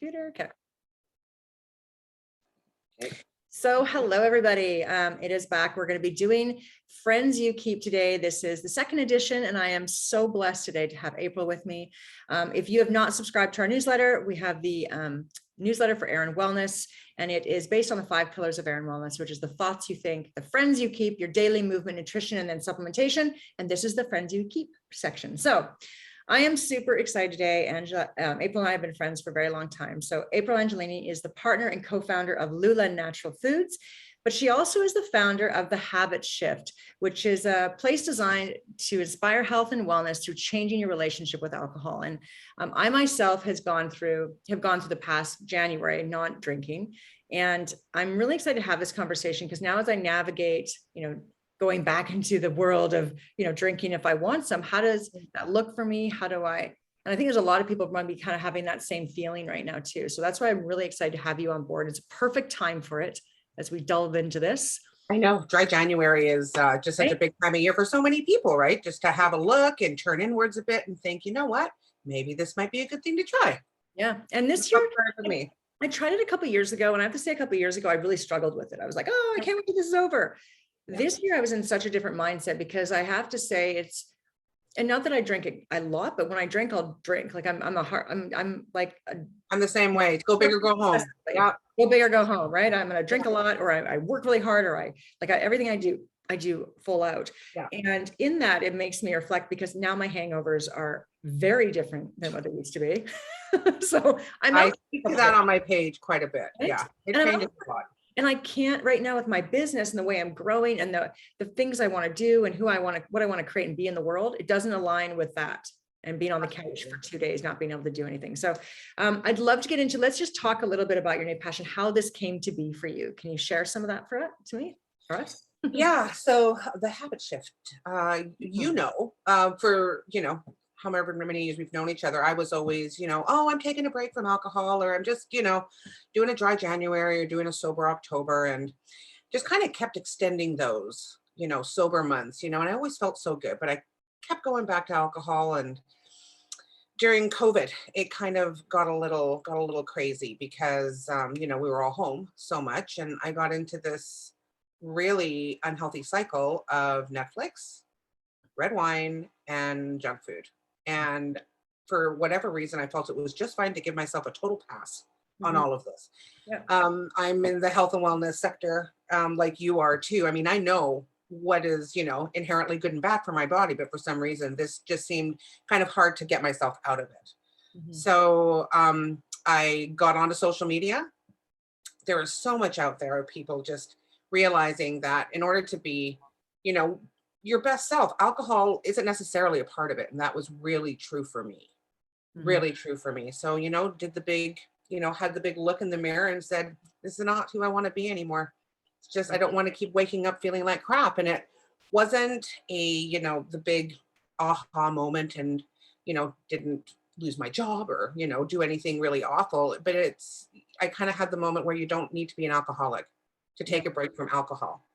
computer. Okay. Okay. So hello, everybody. It is back. We're going to be doing Friends You Keep today. This is the second edition, and I am so blessed today to have April with me. If you have not subscribed to our newsletter, we have the newsletter for Air and Wellness, and it is based on the 5 pillars of Air and Wellness, which is the thoughts you think, the friends you keep, your daily movement, nutrition, and then supplementation. And this is the Friends You Keep section. So I am super excited today. April and I have been friends for a very long time. So April Angelini is the partner and co-founder of Lula Natural Foods, but she also is the founder of The Habit Shift, which is a place designed to inspire health and wellness through changing your relationship with alcohol. And I myself have gone through the past January not drinking. And I'm really excited to have this conversation because now as I navigate, going back into the world of, drinking, if I want some, how does that look for me? And I think there's a lot of people might be kind of having that same feeling right now too. So that's why I'm really excited to have you on board. It's a perfect time for it as we delve into this. I know dry January is just such a big time of year for so many people, right? Just to have a look and turn inwards a bit and think, you know what, maybe this might be a good thing to try. Yeah. And this year for me, I tried it a couple of years ago, and I have to say a couple of years ago, I really struggled with it. I was like, oh, I can't wait till this is over. Yeah. This year I was in such a different mindset because I have to say and not that I drink it a lot, but when I drink, I'll drink. Like I'm the same way. Go big or go home. Yeah. Go big or go home, right? I'm going to drink a lot, or I work really hard, or everything I do full out. Yeah. And in that, it makes me reflect because now my hangovers are very different than what they used to be. So I speak to that on my page quite a bit. Right? Yeah. It changes a lot. And I can't right now with my business and the way I'm growing and the things I want to do and what I want to create and be in the world, it doesn't align with that. And being on the couch for 2 days, not being able to do anything. So I'd love to get into, let's just talk a little bit about your new passion, how this came to be for you. Can you share some of that for us? Yeah. So the habit shift, for, however many years we've known each other, I was always, I'm taking a break from alcohol, or I'm just, doing a dry January or doing a sober October, and just kind of kept extending those, sober months, and I always felt so good, but I kept going back to alcohol. And during COVID, it kind of got a little crazy because, we were all home so much, and I got into this really unhealthy cycle of Netflix, red wine, and junk food. And for whatever reason, I felt it was just fine to give myself a total pass on all of this. Yeah. I'm in the health and wellness sector, like you are too. I mean, I know what is, inherently good and bad for my body, but for some reason, this just seemed kind of hard to get myself out of it. Mm-hmm. So I got onto social media. There is so much out there of people just realizing that in order to be, your best self, alcohol isn't necessarily a part of it. And that was really true for me, really true for me. So, did the big, had the big look in the mirror and said, this is not who I want to be anymore. It's just, I don't want to keep waking up feeling like crap. And it wasn't the big aha moment and, didn't lose my job or, do anything really awful. But I kind of had the moment where you don't need to be an alcoholic to take a break from alcohol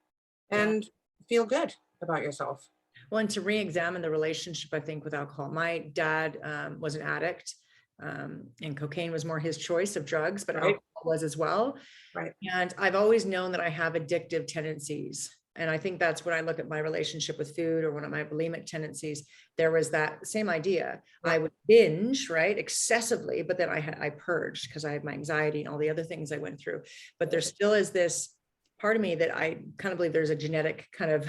and feel good about yourself. Well, and to re-examine the relationship, I think, with alcohol. My dad was an addict, and cocaine was more his choice of drugs, but alcohol was as well. Right. And I've always known that I have addictive tendencies. And I think that's when I look at my relationship with food or one of my bulimic tendencies, there was that same idea. Yeah. I would binge, right, excessively, but then I purged because I had my anxiety and all the other things I went through. But there still is this part of me that I kind of believe there's a genetic kind of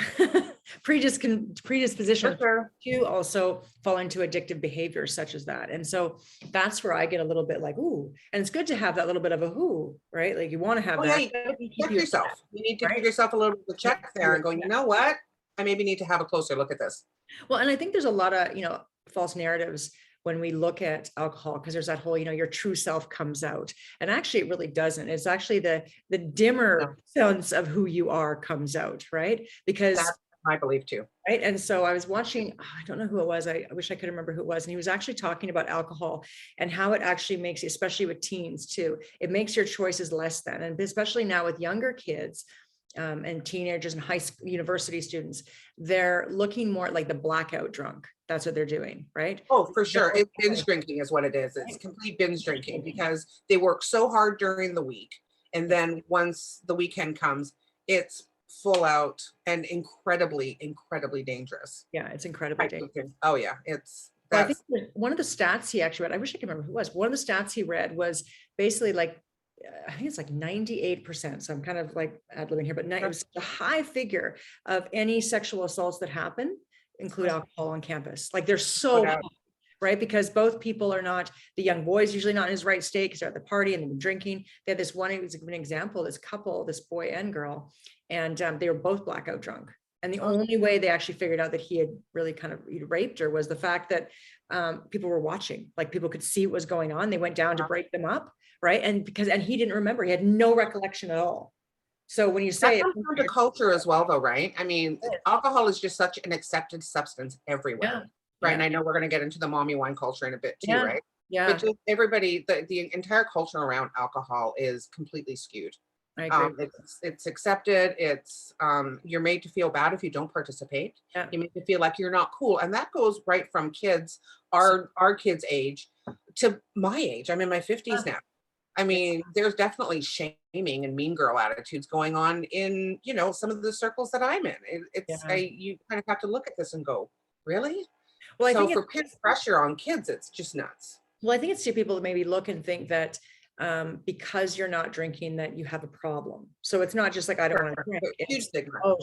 predisposition to also fall into addictive behaviors such as that. And so that's where I get a little bit like, ooh, and it's good to have that little bit of a who, right? Like you want to have that. Yeah, you check yourself. You need to give yourself a little bit of check there and go, you know what? I maybe need to have a closer look at this. Well, and I think there's a lot of, false narratives when we look at alcohol, because there's that whole, your true self comes out. And actually it really doesn't. It's actually the dimmer sense of who you are comes out, right? Because that's I believe too. Right. And so I was watching, I don't know who it was. I wish I could remember who it was. And he was actually talking about alcohol and how it actually makes, especially with teens too, it makes your choices less than, and especially now with younger kids, and teenagers and high school, university students, they're looking more like the blackout drunk. That's what they're doing, right? Oh, for sure. They're- It's binge drinking is what it is. It's complete binge drinking because they work so hard during the week. And then once the weekend comes, it's full out and incredibly, incredibly dangerous. Yeah, it's incredibly dangerous. Oh yeah, it's Well, I think that's one of the stats he actually read, I wish I could remember who it was. One of the stats he read was basically like, I think it's like 98%. So I'm kind of like ad-libbing here, but it was a high figure of any sexual assaults that happen include alcohol on campus. Like they're so high, right? Because both people are not, the young boy's usually not in his right state because they're at the party and they've been drinking. They had this one, it was an example, this couple, this boy and girl, and they were both blackout drunk. And the only way they actually figured out that he had really kind of raped her was the fact that people were watching, like people could see what was going on. They went down to break them up, right? And he didn't remember, he had no recollection at all. So when you say that comes down to culture as well, though, right? I mean, alcohol is just such an accepted substance everywhere, right? And I know we're going to get into the mommy wine culture in a bit too, right? Yeah. But just everybody, the entire culture around alcohol is completely skewed. I agree. It's accepted. It's you're made to feel bad if you don't participate. You make to feel like you're not cool, and that goes right from kids, our kids' age, to my age. I'm in my 50s now. I mean, there's definitely shaming and mean girl attitudes going on in some of the circles that I'm in. You kind of have to look at this and go, really? Well, so for peer pressure on kids, it's just nuts. Well, I think it's to people that maybe look and think that because you're not drinking that you have a problem. So it's not just like, I don't want to drink. Huge stigma. Oh,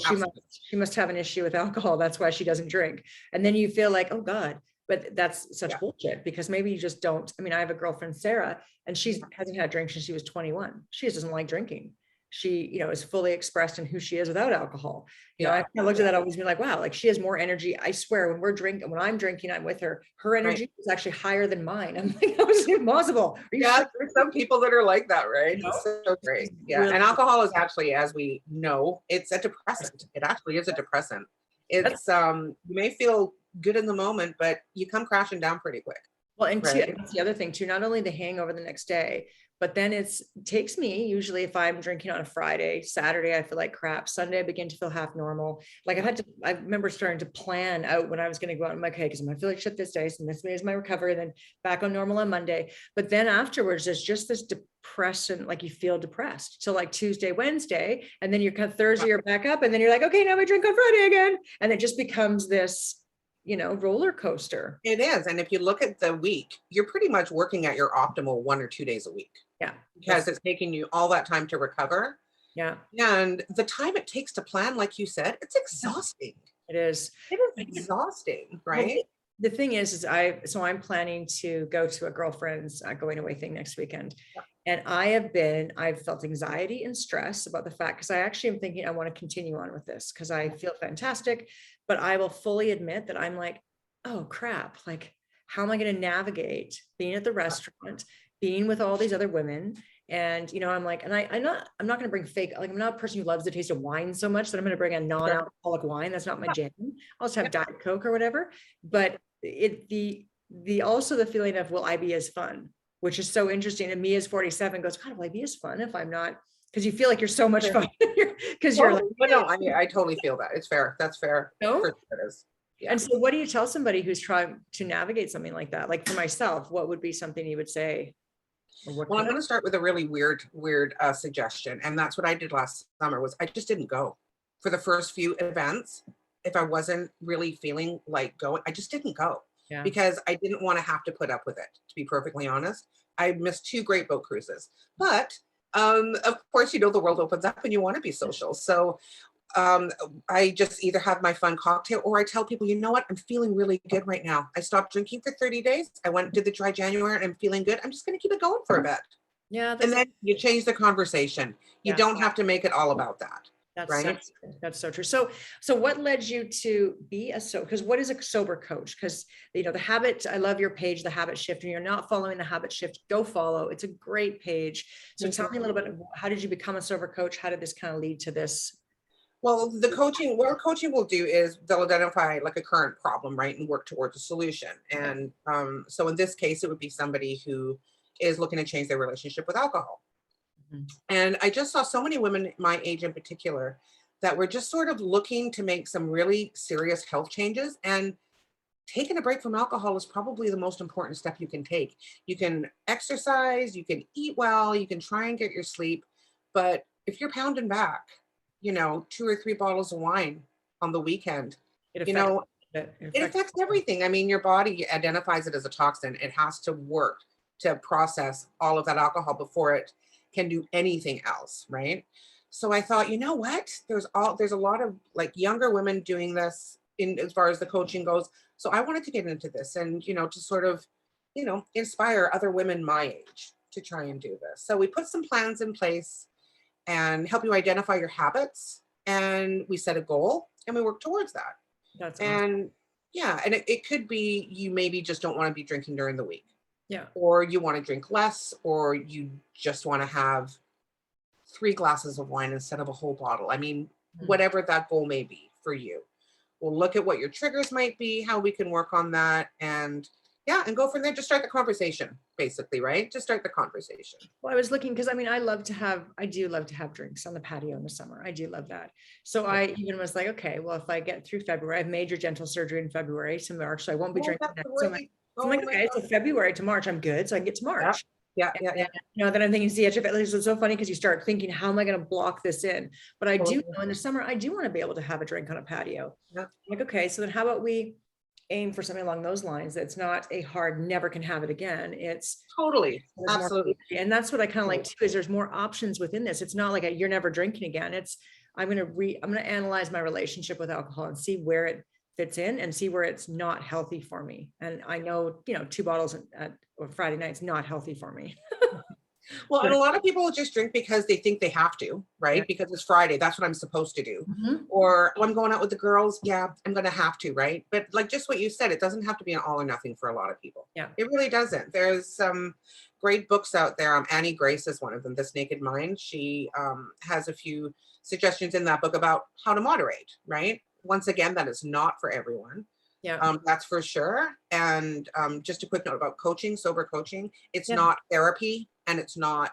she must have an issue with alcohol. That's why she doesn't drink. And then you feel like, oh God, but that's such bullshit, because maybe you just don't. I mean, I have a girlfriend, Sarah, and she hasn't had a drink since she was 21. She just doesn't like drinking. She, is fully expressed in who she is without alcohol. I looked at that, always been like, wow, like she has more energy. I swear, when I'm drinking, I'm with her. Her energy is actually higher than mine. I'm like, that was impossible. There's some people that are like that, right? It's so great. Yeah. Really, and alcohol is actually, as we know, it's a depressant. It actually is a depressant. It's you may feel good in the moment, but you come crashing down pretty quick. Well, and that's the other thing too, not only the hangover the next day, but then it takes me, usually if I'm drinking on a Friday, Saturday, I feel like crap. Sunday, I begin to feel half normal. Like I remember starting to plan out when I was going to go out. I'm like, okay, because I'm going to feel like shit this day. So this day is my recovery, and then back on normal on Monday. But then afterwards, there's just this depression, like you feel depressed. So like Tuesday, Wednesday, and then you're kind of Thursday, you're back up, and then you're like, okay, now I drink on Friday again. And it just becomes this, roller coaster. It is. And if you look at the week, you're pretty much working at your optimal 1 or 2 days a week. Yeah. Because it's taking you all that time to recover. Yeah. And the time it takes to plan, like you said, it's exhausting. It is. It is exhausting, right? Well, the thing is I'm planning to go to a girlfriend's going away thing next weekend. And I've felt anxiety and stress about the fact, because I actually am thinking I want to continue on with this because I feel fantastic, but I will fully admit that I'm like, oh crap, like how am I going to navigate being at the restaurant, being with all these other women? And, I'm like, and I'm not going to bring fake, like I'm not a person who loves the taste of wine so much that I'm going to bring a non-alcoholic wine. That's not my jam. I'll just have Diet Coke or whatever. But also the feeling of, will I be as fun? Which is so interesting. And me as 47 goes, God, will I be as fun if I'm not? Because you feel like you're so much fun. Because you're like, no, I totally feel that. It's fair. That's fair. No? It is. Yeah. And so what do you tell somebody who's trying to navigate something like that? Like for myself, what would be something you would say? Well, I'm going to start with a really weird suggestion. And that's what I did last summer was I just didn't go for the first few events. If I wasn't really feeling like going, I just didn't go. Yeah. Because I didn't want to have to put up with it, to be perfectly honest. I missed 2 great boat cruises, but of course, the world opens up and you want to be social. So I just either have my fun cocktail or I tell people, you know what, I'm feeling really good right now. I stopped drinking for 30 days. I went and did the dry January and I'm feeling good. I'm just going to keep it going for a bit. Yeah. And then you change the conversation. You don't have to make it all about that. That's right. That's so true. So what led you to be because what is a sober coach? Because the habit, I love your page, The Habit Shift. When you're not following The Habit Shift, go follow. It's a great page. So tell me a little bit, how did you become a sober coach? How did this kind of lead to this? Well, what coaching will do is they'll identify like a current problem, right, and work towards a solution. And so in this case, it would be somebody who is looking to change their relationship with alcohol. Mhm. And I just saw so many women my age in particular that were just sort of looking to make some really serious health changes. And taking a break from alcohol is probably the most important step you can take. You can exercise, you can eat well, you can try and get your sleep. But if you're pounding back, 2 or 3 bottles of wine on the weekend, It you affects, know, it it affects. affects everything. I mean, your body identifies it as a toxin. It has to work to process all of that alcohol before it can do anything else, right? So I thought, you know what? There's a lot of like younger women doing this in as far as the coaching goes. So I wanted to get into this and, to sort of, inspire other women my age to try and do this. So we put some plans in place and help you identify your habits, and we set a goal and we work towards that. That's awesome. And yeah, and it could be you maybe just don't want to be drinking during the week, Yeah. or you want to drink less, or you just want to have 3 glasses of wine instead of a whole bottle. I mean, Mm. whatever that goal may be for you. We'll look at what your triggers might be, how we can work on that, and yeah, and go from there. Just start the conversation, basically, right? Just start the conversation. Well, I was looking because I mean, I do love to have drinks on the patio in the summer. I do love that. So Yeah. I even was like, okay, well, if I get through February, I have major dental surgery in February to March, so I won't be Oh, drinking that's that. great. So I'm like, Oh my okay, so God. February to March, I'm good. So I can get to Yeah, March. yeah, And yeah, then, yeah. then I'm thinking, see, it's so funny because you start thinking, how am I going to block this in? But I do Totally. know in the summer, I do want to be able to have a drink on a patio. Yeah, Like, okay, so then how about we aim for something along those lines? That's not a hard, never can have it again. totally. There's more, Absolutely. and that's what I kind of like Right. too, is there's more options within this. It's not like you're never drinking again. I'm going to analyze my relationship with alcohol and see where it fits in and see where it's not healthy for me. And I know, 2 bottles at Friday night's not healthy for me. Well, and But a lot of people just drink because they think they have to, yeah. right? Because it's Friday. That's what I'm supposed to do. Mhm. Or, oh, I'm going out with the girls. Yeah, I'm going to have to, right? But like just what you said, it doesn't have to be an all or nothing for a lot of people. Yeah. It really doesn't. There's some great books out there. Annie Grace is one of them, This Naked Mind. She has a few suggestions in that book about how to moderate, right? Once again, that is not for everyone. Yeah. That's for sure. And just a quick note about coaching, sober coaching. It's Yeah. not therapy and it's not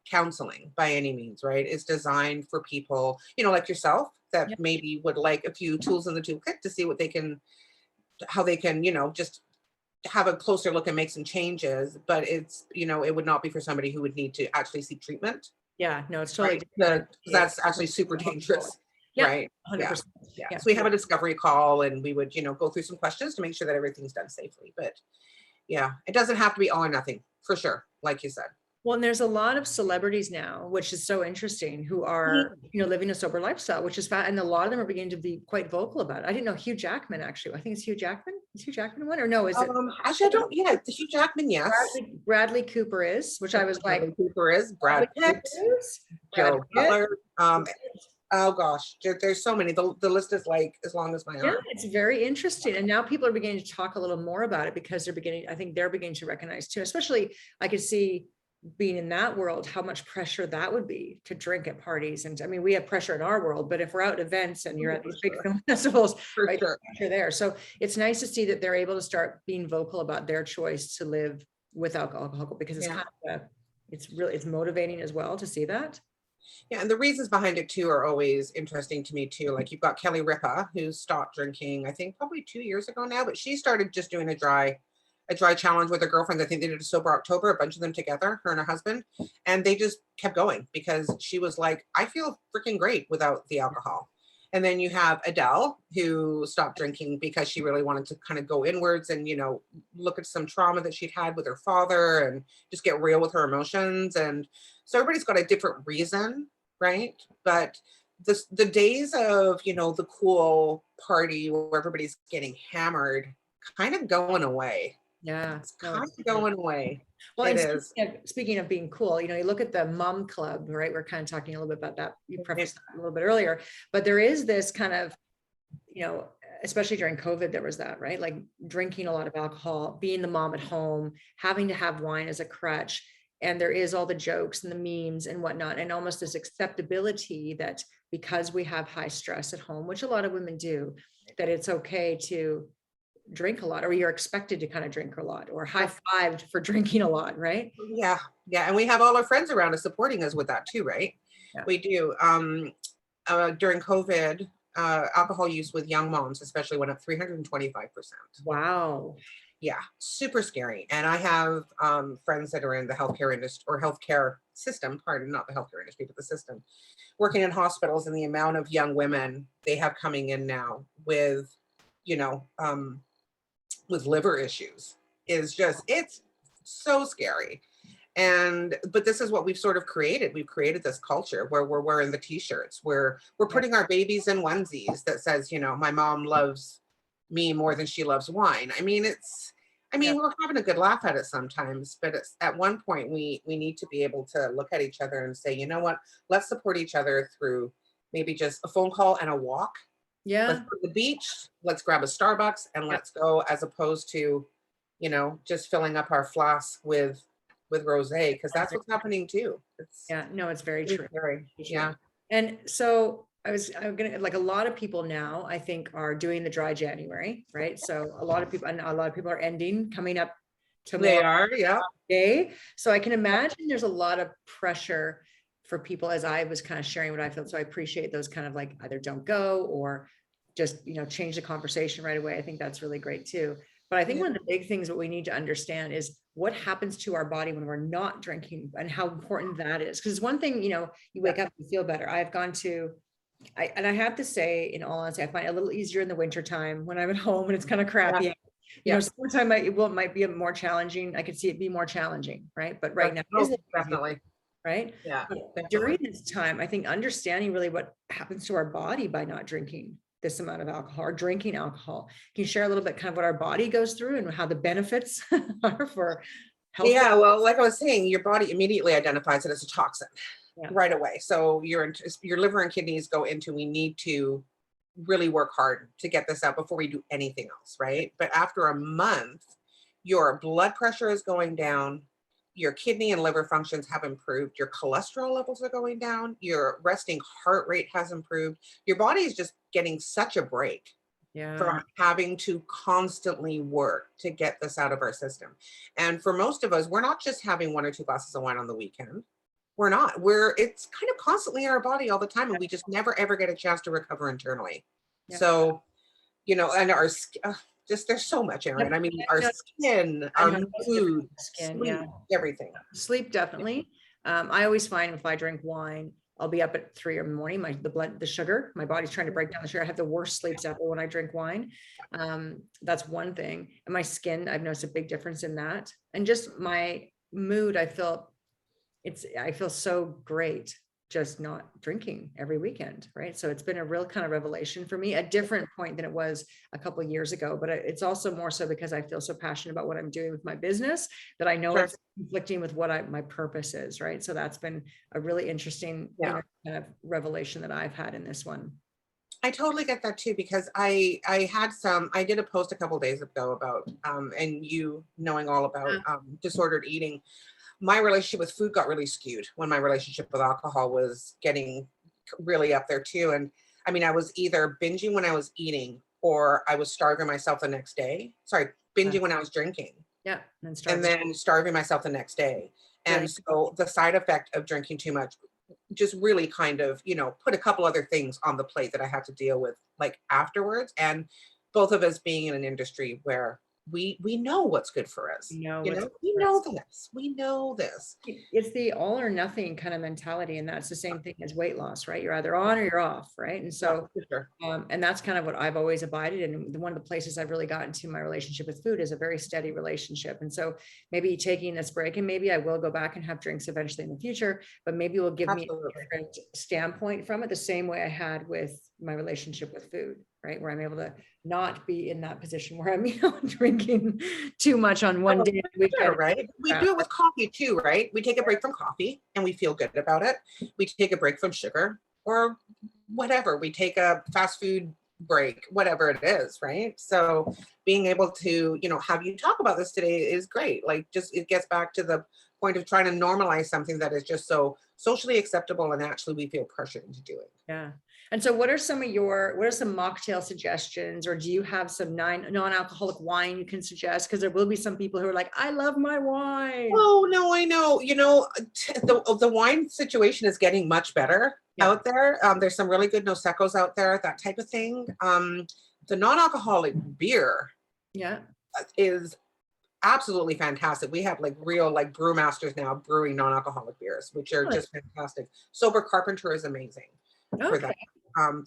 counseling by any means, right? It's designed for people, like yourself that Yeah. maybe would like a few tools in the toolkit to see how they can, just have a closer look and make some changes. But it would not be for somebody who would need to actually seek treatment, Yeah. No, it's totally right? different. 'Cause that's actually super dangerous, Yeah. right? Yeah. 100%. Yeah. Yeah. So we have a discovery call and we would, go through some questions to make sure that everything's done safely. But yeah, it doesn't have to be all or nothing for sure, like you said. Well, and there's a lot of celebrities now, which is so interesting, who are, Mhm. living a sober lifestyle, which is fat. And a lot of them are beginning to be quite vocal about it. I didn't know Hugh Jackman, actually. I think it's Hugh Jackman. Is Hugh Jackman one or no? Is it Actually, I don't. Yeah, the Hugh Jackman, yes. Bradley Cooper is, which I was like, Bradley Cooper is Bradley Brad Pitt, Cooper is, Brad Gerald Pitt. Butler. Oh gosh, there's so many. The list is like as long as my Yeah, arm. it's very interesting. And now people are beginning to talk a little more about it because I think they're beginning to recognize too, especially I could see being in that world, how much pressure that would be to drink at parties. And I mean, we have pressure in our world, but if we're out at events and you're Oh, at for these big sure, film festivals, for right, sure. you're there. So it's nice to see that they're able to start being vocal about their choice to live without alcohol, because it's Yeah. kind of it's motivating as well to see that. Yeah, and the reasons behind it too are always interesting to me too. Like you've got Kelly Ripa, who stopped drinking, I think probably 2 years ago now, but she started just doing a dry challenge with her girlfriends. I think they did a sober October, a bunch of them together, her and her husband, and they just kept going because she was like, I feel freaking great without the alcohol. And then you have Adele, who stopped drinking because she really wanted to kind of go inwards and, look at some trauma that she'd had with her father and just get real with her emotions. And so everybody's got a different reason, right? But the days of, the cool party where everybody's getting hammered kind of going away. Yeah, It's no, kind it's of going away. well, It and is. speaking of being cool, you look at the mom club, right? We're kind of talking a little bit about that. You It- prefaced that a little bit earlier, but there is this kind of, especially during COVID, there was that, right? Like drinking a lot of alcohol, being the mom at home, having to have wine as a crutch. And there is all the jokes and the memes and whatnot, and almost this acceptability that because we have high stress at home, which a lot of women do, that it's okay to drink a lot, or you're expected to kind of drink a lot, or high-fived for drinking a lot, right? yeah. Yeah, and we have all our friends around us supporting us with that too, right? Yeah. We do. During COVID, alcohol use with young moms especially went up 325%. Wow. Yeah, super scary. And I have friends that are in the healthcare industry or healthcare system, pardon, not the healthcare industry, but the system, working in hospitals, and the amount of young women they have coming in now with, you know, with liver issues is just, it's so scary. And but this is what we've sort of created. We've created this culture where we're wearing the t-shirts, where we're Yeah. putting our babies in onesies that says, you know, my mom loves me more than she loves wine. I mean, Yeah. we're having a good laugh at it sometimes, but it's at one point we need to be able to look at each other and say, you know what, let's support each other through maybe just a phone call and a walk. Let's Yeah. go to the beach, let's grab a Starbucks and Yeah. let's go, as opposed to, you know, just filling up our flask with rosé, because that's what's happening too. It's Yeah. No, it's very pretty true. scary. Very true. Yeah. And so I'm gonna, like, a lot of people now, I think, are doing the dry January, right? So a lot of people, and a lot of people are ending, coming up They tomorrow are, yeah. day. So I can imagine there's a lot of pressure for people, as I was kind of sharing what I felt. So I appreciate those kind of like either don't go or just, change the conversation right away. I think that's really great too. But I think Yeah. one of the big things that we need to understand is what happens to our body when we're not drinking and how important that is. Because one thing, you wake up and feel better. I've gone to, and I have to say, in all honesty, I find it a little easier in the wintertime when I'm at home and it's kind of Yeah. crappy. Yeah. Summertime might be more challenging. I could see it be more challenging, right? But right now, it is Oh, easy, definitely. right? Yeah, But during definitely. this time, I think understanding really what happens to our body by not drinking this amount of alcohol or drinking alcohol. Can you share a little bit kind of what our body goes through and how the benefits are for health? Yeah, well, like I was saying, your body immediately identifies it as a toxin Yeah. right away. So your liver and kidneys go into, we need to really work hard to get this out before we do anything else, right? But after a month, your blood pressure is going down, your kidney and liver functions have improved, your cholesterol levels are going down, your resting heart rate has improved. Your body is just getting such a break Yeah. from having to constantly work to get this out of our system. And for most of us, we're not just having one or two glasses of wine on the weekend. We're not. It's kind of constantly in our body all the time, and we just never ever get a chance to recover internally. Yeah. So, and our just there's so much, Erin. I mean, our skin, I our know it's different mood, with skin. sleep, Yeah. everything. Sleep, definitely. I always find if I drink wine, I'll be up at 3 in the morning. The sugar, my body's trying to break down the sugar. I have the worst sleeps ever when I drink wine. That's one thing. And my skin, I've noticed a big difference in that. And just my mood, I feel so great just not drinking every weekend, right? So it's been a real kind of revelation for me, a different point than it was a couple of years ago, but it's also more so because I feel so passionate about what I'm doing with my business that I know Sure. it's conflicting with what my purpose is, right? So that's been a really interesting kind of revelation that I've had in this one. I totally get that too, because I did a post a couple days ago about and you knowing all about disordered eating. My relationship with food got really skewed when my relationship with alcohol was getting really up there too. And I mean, I was either binging when I was eating, or I was starving myself the next day. Sorry, binging when I was drinking. Yeah. And then starving myself the next day. And Really? so the side effect of drinking too much just really kind of, put a couple other things on the plate that I had to deal with like afterwards. And both of us being in an industry where we know what's good for us. We know this. We know this. It's the all or nothing kind of mentality. And that's the same thing as weight loss, right? You're either on or you're off, right? And so, Sure. and that's kind of what I've always abided in. And one of the places I've really gotten to my relationship with food is a very steady relationship. And so maybe taking this break, and maybe I will go back and have drinks eventually in the future, but maybe it will give me a different standpoint from it, the same way I had with my relationship with food, right? Where I'm able to not be in that position where I'm, drinking too much on one day. Sure, right? We do it with coffee too, right? We take a break from coffee and we feel good about it. We take a break from sugar or whatever. We take a fast food break, whatever it is, right? So being able to, have you talk about this today is great. Like, just it gets back to the point of trying to normalize something that is just so socially acceptable and actually we feel pressured into doing. Yeah. And so what are some mocktail suggestions, or do you have some non-alcoholic wine you can suggest? Because there will be some people who are like, I love my wine. Oh, no, I know. The wine situation is getting much better Yeah. out there. There's some really good Nosecos out there, that type of thing. The non-alcoholic beer Yeah. is absolutely fantastic. We have like real like brewmasters now brewing non-alcoholic beers, which are Really? just fantastic. Sober Carpenter is amazing for Okay. that.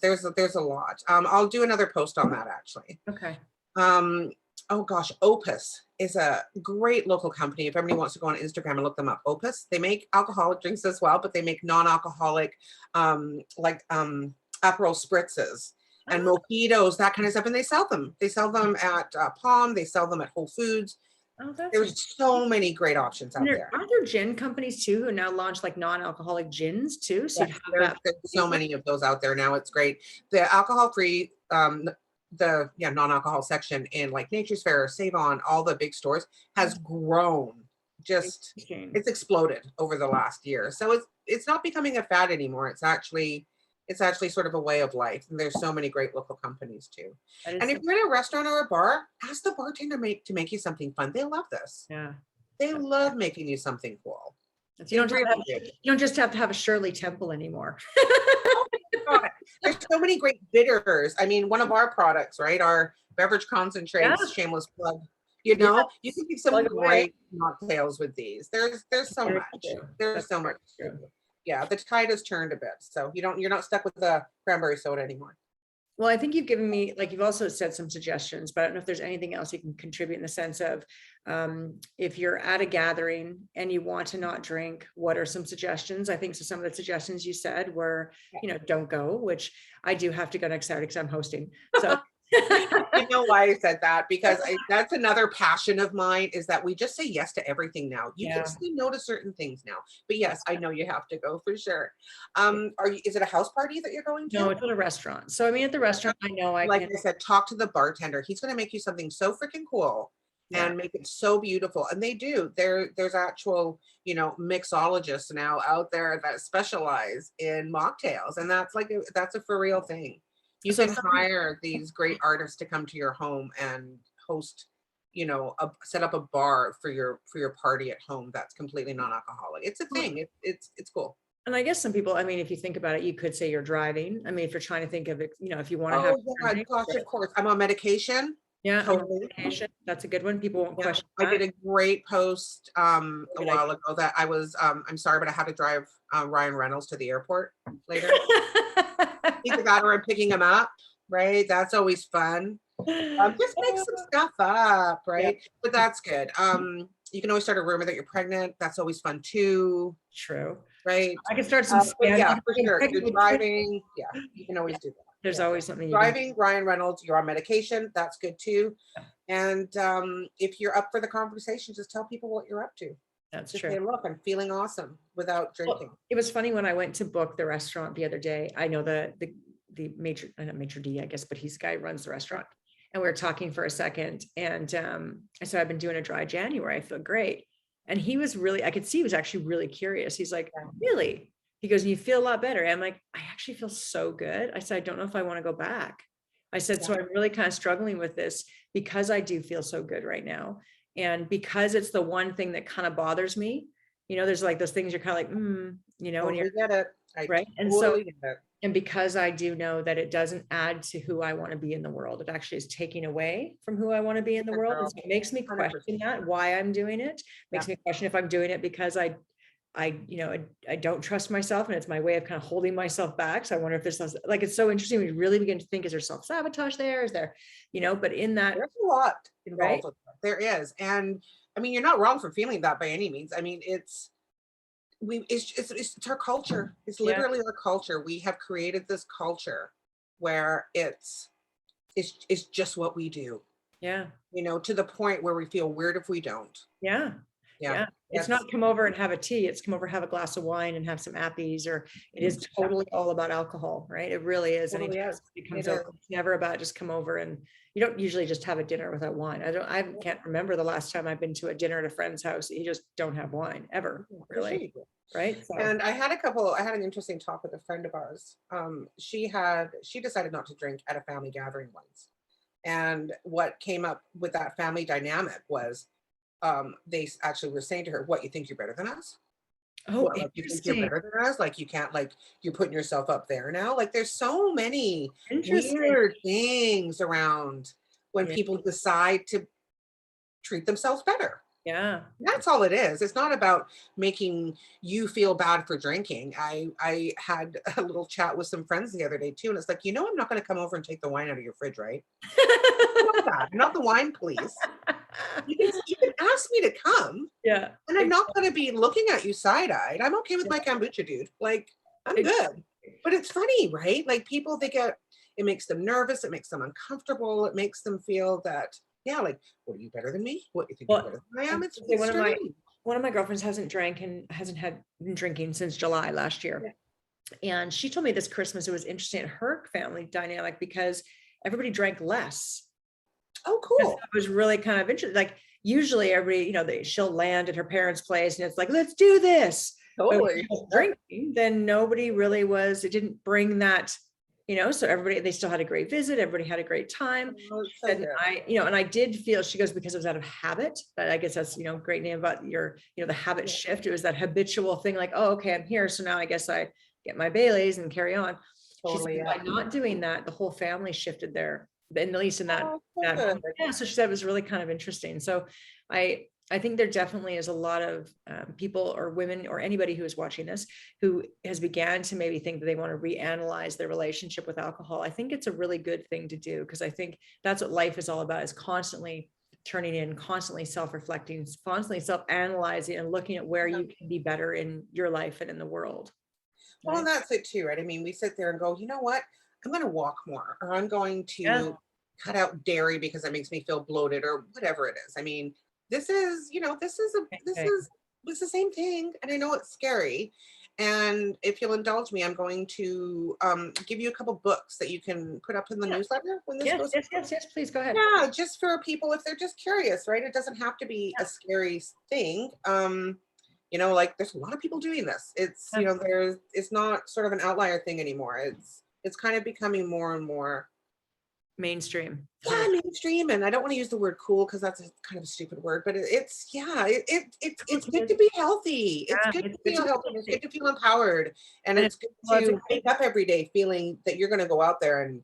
There's a lot. I'll do another post on that actually. Okay. Oh gosh, Opus is a great local company. If everybody wants to go on Instagram and look them up, Opus. They make alcoholic drinks as well, but they make non-alcoholic, Aperol spritzes and Oh, mojitos, that kind of stuff. And they sell them. They sell them at Palm. They sell them at Whole Foods. oh, that's There's so many great options and out there. are there gin companies too who now launch like non-alcoholic gins too? So Yes, you'd have there's that. so many of those out there now. It's great. The alcohol-free, non-alcohol section in like Nature's Fair, Save On, all the big stores has grown. Just it's exploded over the last year. So it's not becoming a fad anymore. It's actually sort of a way of life. And there's so many great local companies too. And if you're in a restaurant or a bar, ask the bartender to make you something fun. They love this. Yeah. They love making you something cool. You don't just have to have a Shirley Temple anymore. God, there's so many great bitters. I mean, one of our products, right? Our beverage concentrates, shameless plug. You can do some great mocktails with these. There's so much. There's so much. Yeah, the tide has turned a bit. So you're not stuck with the cranberry soda anymore. Well, I think you've given me, like, you've also said some suggestions, but I don't know if there's anything else you can contribute in the sense of, if you're at a gathering and you want to not drink, what are some suggestions? I think so. Some of the suggestions you said were, don't go, which I do have to go next Saturday because I'm hosting. So You know why I said that? Because that's another passion of mine, is that we just say yes to everything now. You can say no to certain things now. But yes, I know you have to go for sure. Is it a house party that you're going to? No, it's at a restaurant. So I mean, at the rixrestaurant, I know I said, talk to the bartender. He's going to make you something so freaking cool and make it so beautiful. And they do. There's actual, mixologists now out there that specialize in mocktails, and that's a for real thing. You can hire these great artists to come to your home and host, set up a bar for your party at home that's completely non-alcoholic. It's a thing. It's cool. And I guess some people, I mean, if you think about it, you could say you're driving. I mean, if you're trying to think of it, if you want to have. Oh, yeah, gosh, of course. I'm on medication. Yeah, totally. Medication. That's a good one. People won't question I that. did a great post a while ago that I was, I'm sorry, but I had to drive Ryan Reynolds to the airport later. Either that or I'm picking him up, right? That's always fun. Just make some stuff up, right? Yeah. But that's good. You can always start a rumor that you're pregnant. That's always fun too. True. Right. I can start some. Yeah, for sure. You're driving. Yeah, you can always do that. There's always something. Driving, Ryan Reynolds, you're on medication. That's good too. And if you're up for the conversation, just tell people what you're up to. That's just true. Say, look, I'm feeling awesome without drinking. Well, it was funny when I went to book the restaurant the other day. I know the maitre d', I guess, but he's the guy who runs the restaurant. And we were talking for a second. And I said, I've been doing a dry January. I feel great. And he was really, I could see he was actually really curious. He's like, really? He goes, you feel a lot better. And I'm like, I actually feel so good. I said, I don't know if I want to go back. I said, so I'm really kind of struggling with this because I do feel so good right now. And because it's the one thing that kind of bothers me, there's like those things you're kind of like, and you get it. Right. And so, and because I do know that it doesn't add to who I want to be in the world, it actually is taking away from who I want to be in the world. And so it makes me question that, why I'm doing it. Makes me question if I'm doing it because I don't trust myself and it's my way of kind of holding myself back. So I wonder if there's like, it's so interesting when you really begin to think, is there self-sabotage there? Is there, but in that. There's a lot involved with that. There is. And I mean, you're not wrong for feeling that by any means. I mean, it's our culture. It's literally our culture. We have created this culture where it's just what we do. Yeah. To the point where we feel weird if we don't. Yeah. Yeah. It's not come over and have a tea. It's come over, have a glass of wine and have some appies, or it is totally all about alcohol, right? It really is. Totally it's never about just come over, and you don't usually just have a dinner without wine. I can't remember the last time I've been to a dinner at a friend's house. You just don't have wine ever, really. right? So, And I had an interesting talk with a friend of ours. She decided not to drink at a family gathering once. And what came up with that family dynamic was they actually were saying to her, "What, you think you're better than us? oh, What, like you think you're interesting, better than us? Like you can't, like you're putting yourself up there now? Like there's so many interesting. weird things around when Yeah, people decide to treat themselves better. yeah. That's all it is. It's not about making you feel bad for drinking. I had a little chat with some friends the other day too, and it's like, I'm not going to come over and take the wine out of your fridge, right? Not that. Not the wine, please. You can ask me to come, Yeah, and I'm not going to be looking at you side-eyed. I'm okay with my kombucha, dude. Like, I'm good. But it's funny, right? Like people, it makes them nervous. It makes them uncomfortable. It makes them feel that, yeah, like, what, are you better than me? What, you think you're well, better than I I am? was It's gonna say it's strange. one of my girlfriends hasn't drank and hasn't had been drinking since July last Yeah. year. And she told me this Christmas, it was interesting in her family dynamic because everybody drank less. Oh, Because cool. it was really kind of interesting. Like usually everybody, she'll land at her parents' place and it's like, let's do this. But when she Totally. was Yep. drinking, then nobody really was, it didn't bring that, so everybody, they still had a great visit. Everybody had a great time. Oh, it's so And good. and I did feel, she goes, because it was out of habit, but I guess that's, great name about your, the habit Yeah, shift. It was that habitual thing like, oh, okay, I'm here. So now I guess I get my Baileys and carry on. She said totally. Yeah. by not doing that, the whole family shifted there, at least in that, Oh, so that good. moment. Yeah. So she said it was really kind of interesting. So I think there definitely is a lot of people or women or anybody who is watching this who has began to maybe think that they want to reanalyze their relationship with alcohol. I think it's a really good thing to do because I think that's what life is all about, is constantly turning in, constantly self-reflecting, constantly self-analyzing and looking at where Yeah. you can be better in your life and in the world. Well, Right? and that's it too, right? I mean, we sit there and go, you know what? I'm going to walk more, or I'm going Yeah. to cut out dairy because it makes me feel bloated, or whatever it is. I mean, this is, this Okay. is, it's the same thing. And I know it's scary. And if you'll indulge me, I'm going to give you a couple books that you can put up in the Yeah. newsletter when this Yes, goes. yes, yes, yes. Please go ahead. Yeah, just for people if they're just curious, right? It doesn't have to be a scary thing. Like there's a lot of people doing this. It's, Yeah. it's not sort of an outlier thing anymore. It's kind of becoming more and more, Mainstream. yeah, mainstream. And I don't want to use the word cool because that's a kind of a stupid word, but it's good to be healthy. It's Yeah, good it's to good feel to be healthy. It's good healthy. to feel empowered. And And it's good well, it's a to wake up every day feeling that you're going to go out there and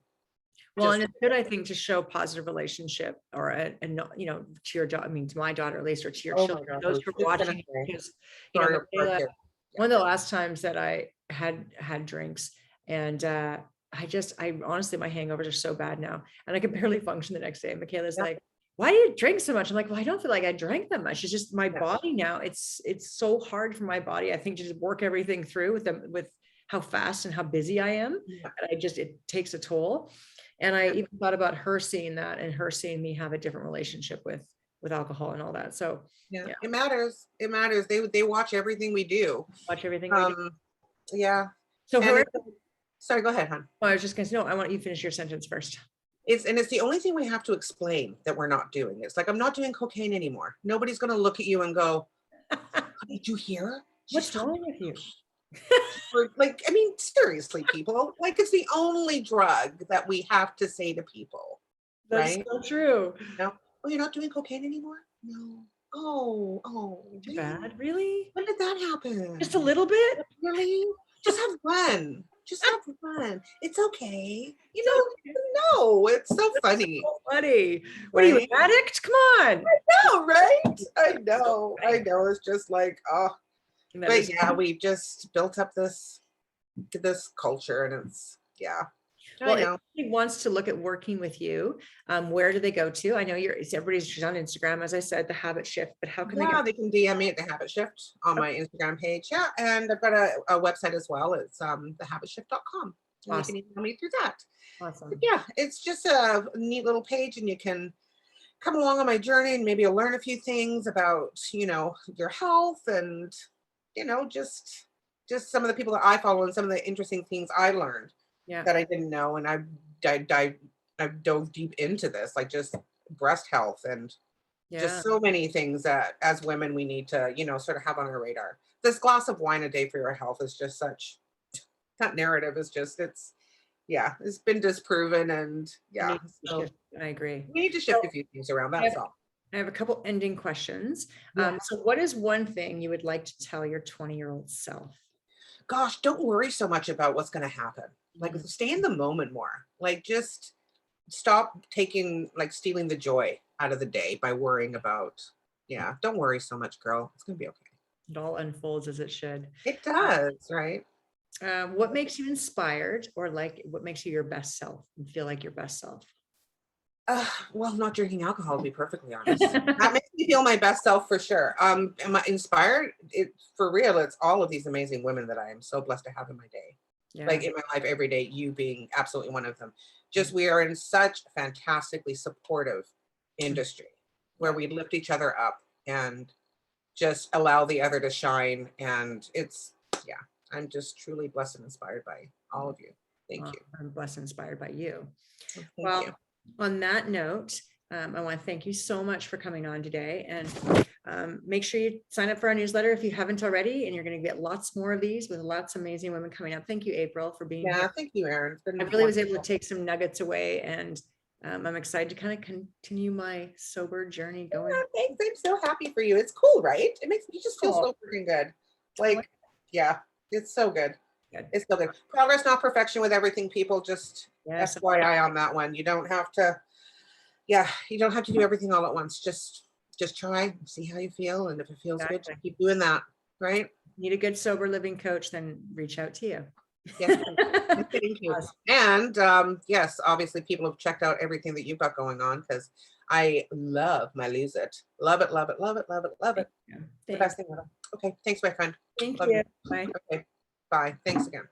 Well, and just, it's good, I think, to show positive relationship or to your daughter, I mean, to my daughter at least, or to your oh my children, gosh, I those was who are just going to watching, say, because, sorry, our Michaela, kids. Yeah. one of the last times that I had drinks and, I honestly, my hangovers are so bad now and I can barely function the next day. And Michaela's Yeah. like, why do you drink so much? I'm like, well, I don't feel like I drank that much. It's just my Yeah. body now. It's so hard for my body, I think, to just work everything through with how fast and how busy I am. Yeah. And it takes a toll. And I Yeah. even thought about her seeing that and her seeing me have a different relationship with alcohol and all that. So Yeah, yeah, it matters. It matters. They watch everything we do. watch everything we do. Um, yeah. So And whoever, sorry, go ahead, hon. I was just gonna say, no, I want you to finish your sentence first. It's the only thing we have to explain that we're not doing. It's like I'm not doing cocaine anymore. Nobody's gonna look at you and go, "Did you hear? She's What's talking wrong with you? like, I mean, seriously, people. Like it's the only drug that we have to say to people, That's right? so true. No, oh, you're not doing cocaine anymore? No. Oh, Too really? bad, really? When did that happen? Just a little bit? Really? Just have fun. Just have fun. It's okay. So No, it's so funny, funny. What are you, right? an addict? Come on. No, right? I So know. I funny. know. It's just like, oh, That but is yeah, we've just built up this culture and it's yeah. I Well, if know. anybody wants to look at working with you, where do they go to? I know everybody's on Instagram, as I said, the habit shift, but how can they get? Yeah, they can DM me at the Habit Shift on my Instagram page. Yeah, and I've got a website as well. It's thehabitshift.com. And you can Awesome. email me through that. But Awesome. yeah, it's just a neat little page and you can come along on my journey and maybe you'll learn a few things about, your health and, just some of the people that I follow and some of the interesting things I learned Yeah. that I didn't know. And I dove deep into this, like just breast health and Yeah. just so many things that as women we need to, sort of have on our radar. this glass of wine a day for your health is just such, that narrative is just, it's been disproven, and We yeah, need to so shift. I agree. we need to So shift a few things around, I that's have, all. I have a couple ending questions. Yeah. So what is one thing you would like to tell your 20-year-old self? Gosh, don't worry so much about what's going to happen. Like, Mhm. stay in the moment more. Like, just stop taking, like, stealing the joy out of the day by worrying about, yeah, don't worry so much, girl. It's going to be okay. It all unfolds as it should. It does, right? What makes you inspired, or like what makes you your best self and feel like your best self? Well, not drinking alcohol, to be perfectly honest. That makes me feel my best self for sure. Am I inspired? It for real, it's all of these amazing women that I am so blessed to have in my day. Yeah. Like in my life every day, you being absolutely one of them. Just we are in such fantastically supportive industry where we lift each other up and just allow the other to shine. And it's, yeah, I'm just truly blessed and inspired by all of you. Thank you. I'm blessed and inspired by you. Thank Well, you. on that note, I want to thank you so much for coming on today, and make sure you sign up for our newsletter if you haven't already, and you're going to get lots more of these with lots of amazing women coming up. Thank you, April, for being Yeah, here. thank you, Erin. It's been I really was able wonderful. to take some nuggets away, and I'm excited to kind of continue my sober journey going. Yeah, thanks. I'm so happy for you. It's cool, right? It makes me just feel Cool. so freaking good. Like, yeah, it's so good. Good. It's so good. Progress, not perfection with everything, people. Just Yes. FYI on that one. You don't have to, yeah, you don't have to do everything all at once. Just try, see how you feel. And if it feels good, just keep doing that. Right? Need a good sober living coach, then reach out to you. Yes. Thank you. Awesome. And yes, obviously people have checked out everything that you've got going on, because I love my Lose It. Love it, love it, love it, love it, love it. The Thanks. best thing ever. Okay, thanks, my friend. Thank Love you. you. Bye. Okay, bye. Thanks again.